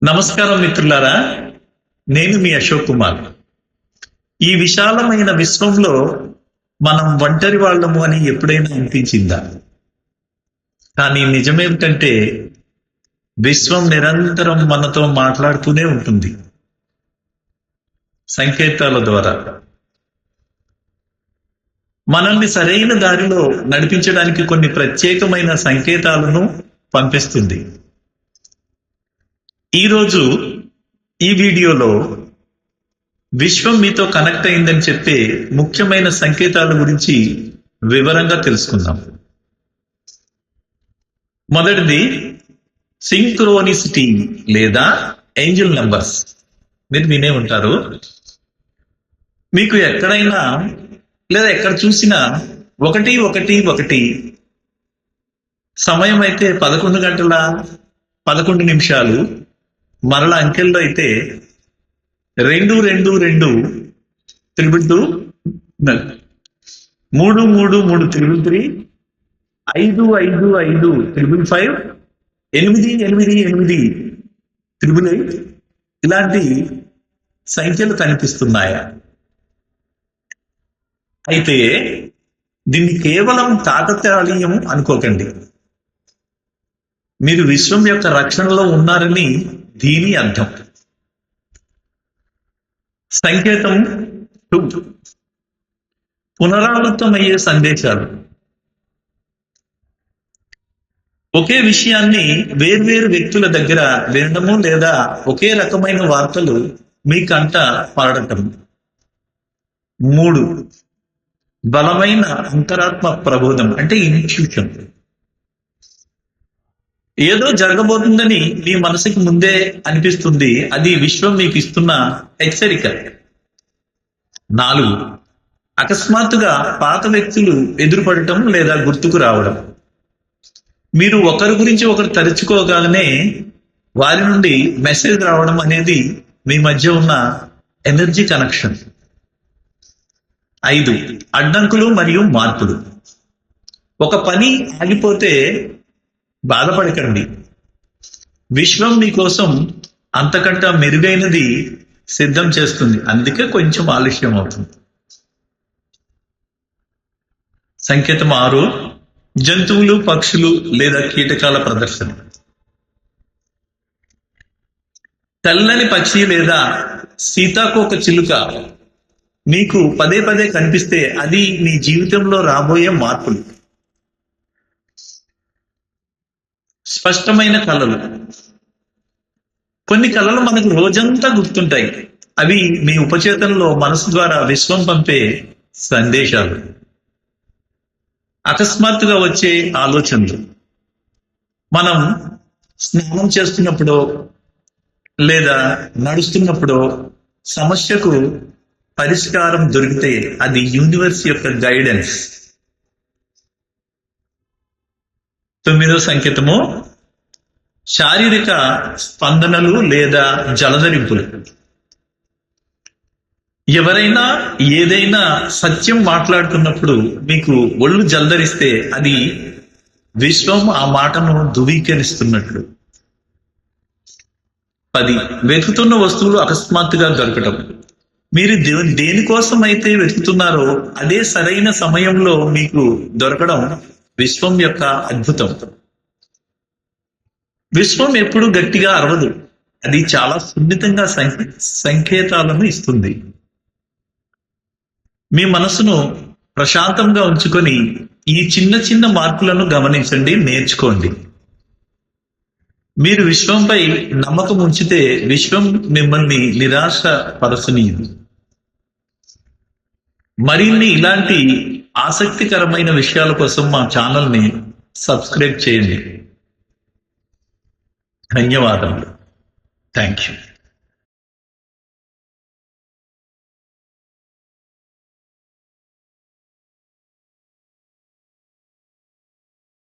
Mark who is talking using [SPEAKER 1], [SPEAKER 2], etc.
[SPEAKER 1] నమస్కారం మిత్రులారా, నేను మీ అశోక్ కుమార్. ఈ విశాలమైన విశ్వంలో మనం ఒంటరి వాళ్ళము అని ఎప్పుడైనా అనిపించిందా? కానీ నిజమేమిటంటే విశ్వం నిరంతరం మనతో మాట్లాడుతూనే ఉంటుంది, సంకేతాల ద్వారా. మనల్ని సరైన దారిలో నడిపించడానికి కొన్ని ప్రత్యేకమైన సంకేతాలను పంపిస్తుంది. ఈరోజు ఈ వీడియోలో విశ్వం మీతో కనెక్ట్ అయిందని చెప్పే ముఖ్యమైన సంకేతాల గురించి వివరంగా తెలుసుకుందాం. మొదటిది సింక్రోనిసిటీ లేదా ఏంజల్ నంబర్స్. మీరు వినే ఉంటారు. మీకు ఎక్కడైనా లేదా ఎక్కడ చూసినా 111 సమయం అయితే 11 గంటల 11 నిమిషాలు, మరల అంకెల్లో అయితే 222 222 333 333 555 555 888 888 ఇలాంటి సంఖ్యలు కనిపిస్తున్నాయా? అయితే దీన్ని కేవలం కాకతాళీయం అనుకోకండి. మీరు విశ్వం యొక్క రక్షణలో ఉన్నారని దీని అర్థం. సంకేతం 2, పునరావృతమయ్యే సందేశాలు. ఒకే విషయాన్ని వేర్వేరు వ్యక్తుల దగ్గర వినడము లేదా ఒకే రకమైన వార్తలు మీ కంట పడటం. 3, బలమైన అంతరాత్మ ప్రబోధం అంటే ఇన్ట్యూషన్. ఏదో జరగబోతుందని మీ మనసుకి ముందే అనిపిస్తుంది, అది విశ్వం మీకు ఇస్తున్న హెచ్చరిక. 4, అకస్మాత్తుగా పాత వ్యక్తులు ఎదురుపడటం లేదా గుర్తుకు రావడం. మీరు ఒకరి గురించి ఒకరు తలుచుకోగానే వారి నుండి మెసేజ్ రావడం అనేది మీ మధ్య ఉన్న ఎనర్జీ కనెక్షన్. 5, అడ్డంకులు మరియు మార్పులు. ఒక పని ఆగిపోతే బాధపడకండి, విశ్వం మీకోసం అంతకంటే మెరుగైనది సిద్ధం చేస్తుంది, అందుకే కొంచెం ఆలస్యం అవుతుంది. సంకేతం 6, జంతువులు, పక్షులు లేదా కీటకాల ప్రదర్శన. తెల్లని పక్షి లేదా సీతాకోక చిలుక మీకు పదే పదే కనిపిస్తే అది మీ జీవితంలో రాబోయే మార్పులు. స్పష్టమైన కళలు. కొన్ని కళలు మనకు రోజంతా గుర్తుంటాయి, అవి మీ ఉపచేతనలో మనసు ద్వారా విశ్వం పంపే సందేశాలు. అకస్మాత్తుగా వచ్చే ఆలోచనలు. మనం స్నానం చేస్తున్నప్పుడు లేదా నడుస్తున్నప్పుడు సమస్యకు పరిష్కారం దొరికితే అది యూనివర్స్ యొక్క గైడెన్స్. 9వ సంకేతము శారీరక స్పందనలు లేదా జలధరింపులు. ఎవరైనా ఏదైనా సత్యం మాట్లాడుతున్నప్పుడు మీకు ఒళ్ళు జలధరిస్తే అది విశ్వం ఆ మాటను ధృవీకరిస్తున్నట్లు. 10, వెతుకుతున్న వస్తువులు అకస్మాత్తుగా దొరకటం. మీరు దేనికోసం అయితే వెతుకుతున్నారో అదే సరైన సమయంలో మీకు దొరకడం విశ్వం యొక్క అద్భుతం. విశ్వం ఎప్పుడు గట్టిగా అరవదు, అది చాలా సున్నితంగా సంకేతాలను ఇస్తుంది. మీ మనసును ప్రశాంతంగా ఉంచుకొని ఈ చిన్న చిన్న మార్పులను గమనించండి, నేర్చుకోండి. మీరు విశ్వంపై నమ్మకం ఉంచితే విశ్వం మిమ్మల్ని నిరాశ పరచనీయదు. మరిన్ని ఇలాంటి ఆసక్తికరమైన విషయాల కోసం మా ఛానల్ని సబ్స్క్రైబ్ చేయండి. ధన్యవాదములు. Thank you.